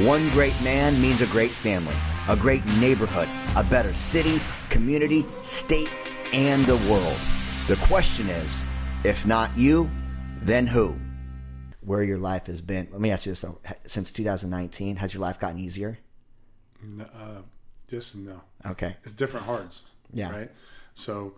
One great man means a great family, a great neighborhood, a better city, community, state, and the world. The question is, if not you, then who? Where your life has been. Let me ask you this, though. Since 2019, has your life gotten easier? No, yes and no. Okay. It's different hearts. Yeah. Right? So,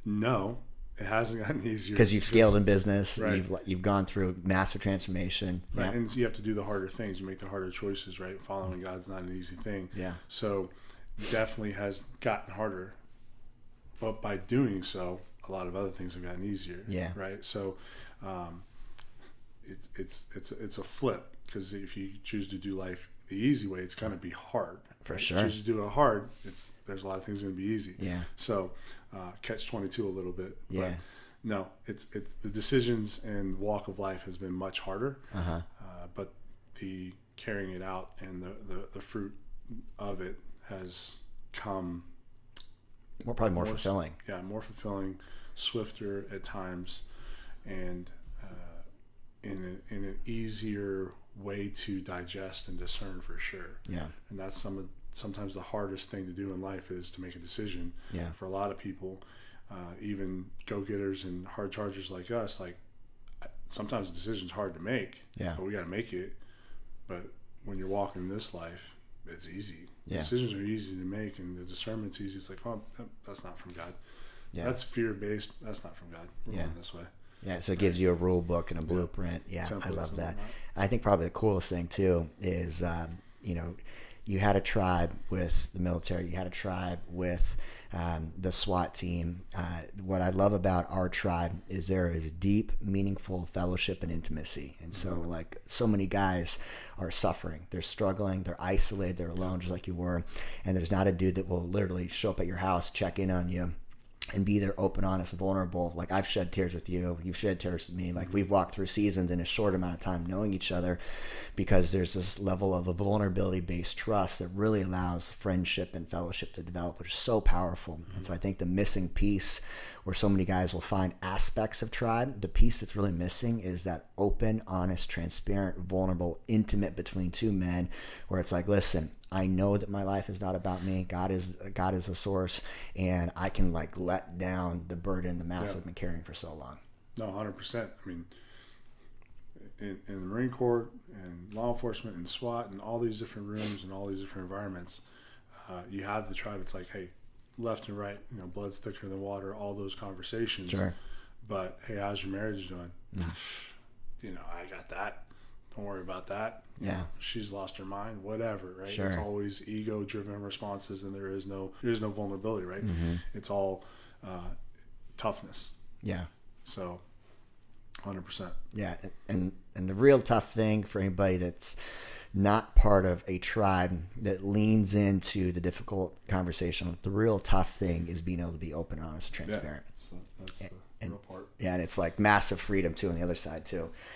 no, it hasn't gotten easier. Because you've scaled in business. Right. You've gone through massive transformation. Right. Yeah. And you have to do the harder things. You make the harder choices, right? Following God's not an easy thing. Yeah. So, definitely has gotten harder. But by doing so, a lot of other things have gotten easier. Yeah. Right. So, it's a flip, because if you choose to do life the easy way, it's going to be hard. For right? sure. If you choose to do it hard, there's a lot of things going to be easy. Yeah. So, catch 22 a little bit. Yeah. But no, it's the decisions and walk of life has been much harder. Uh-huh. But the carrying it out and the fruit of it has come Probably more fulfilling. Yeah, more fulfilling, swifter at times, and in an easier way to digest and discern, for sure. Yeah. And that's sometimes the hardest thing to do in life, is to make a decision. Yeah. For a lot of people, even go-getters and hard chargers like us, like, sometimes the decision's hard to make. Yeah. But we got to make it. But when you're walking this life, it's easy. Yeah. Decisions are easy to make, and the discernment's easy. It's like, oh, that's not from God. Yeah. That's fear-based. That's not from God. We're going this way. Yeah, so it gives you a rule book and a blueprint. Yeah, I love that. I think probably the coolest thing too is, you had a tribe with the military. You had a tribe with the SWAT team. What I love about our tribe is there is deep, meaningful fellowship and intimacy. And so, like, so many guys are suffering. They're struggling. They're isolated. They're alone, just like you were. And there's not a dude that will literally show up at your house, check in on you, and be there, open, honest, vulnerable. Like, I've shed tears with you. You've shed tears with me. Like, we've walked through seasons in a short amount of time knowing each other, because there's this level of a vulnerability-based trust that really allows friendship and fellowship to develop, which is so powerful. And so I think the missing piece, where so many guys will find aspects of tribe, the piece that's really missing is that open, honest, transparent, vulnerable, intimate between two men, where it's like, listen, I know that my life is not about me. God is the source, and I can, like, let down the burden, the mass I've been carrying for so long. No, 100%. I mean, in the Marine Corps and law enforcement and SWAT and all these different rooms and all these different environments, you have the tribe. It's like, hey, left and right, blood's thicker than water, all those conversations. Sure. But, hey, how's your marriage doing? I got that. Don't worry about that. Yeah. She's lost her mind, whatever, right? Sure. It's always ego-driven responses, and there is no vulnerability, right? Mm-hmm. It's all toughness. Yeah. So, 100%. Yeah, and the real tough thing for anybody that's not part of a tribe that leans into the difficult conversation, the real tough thing is being able to be open, honest, transparent. Yeah. So that's the real part. Yeah, and it's like massive freedom too on the other side too.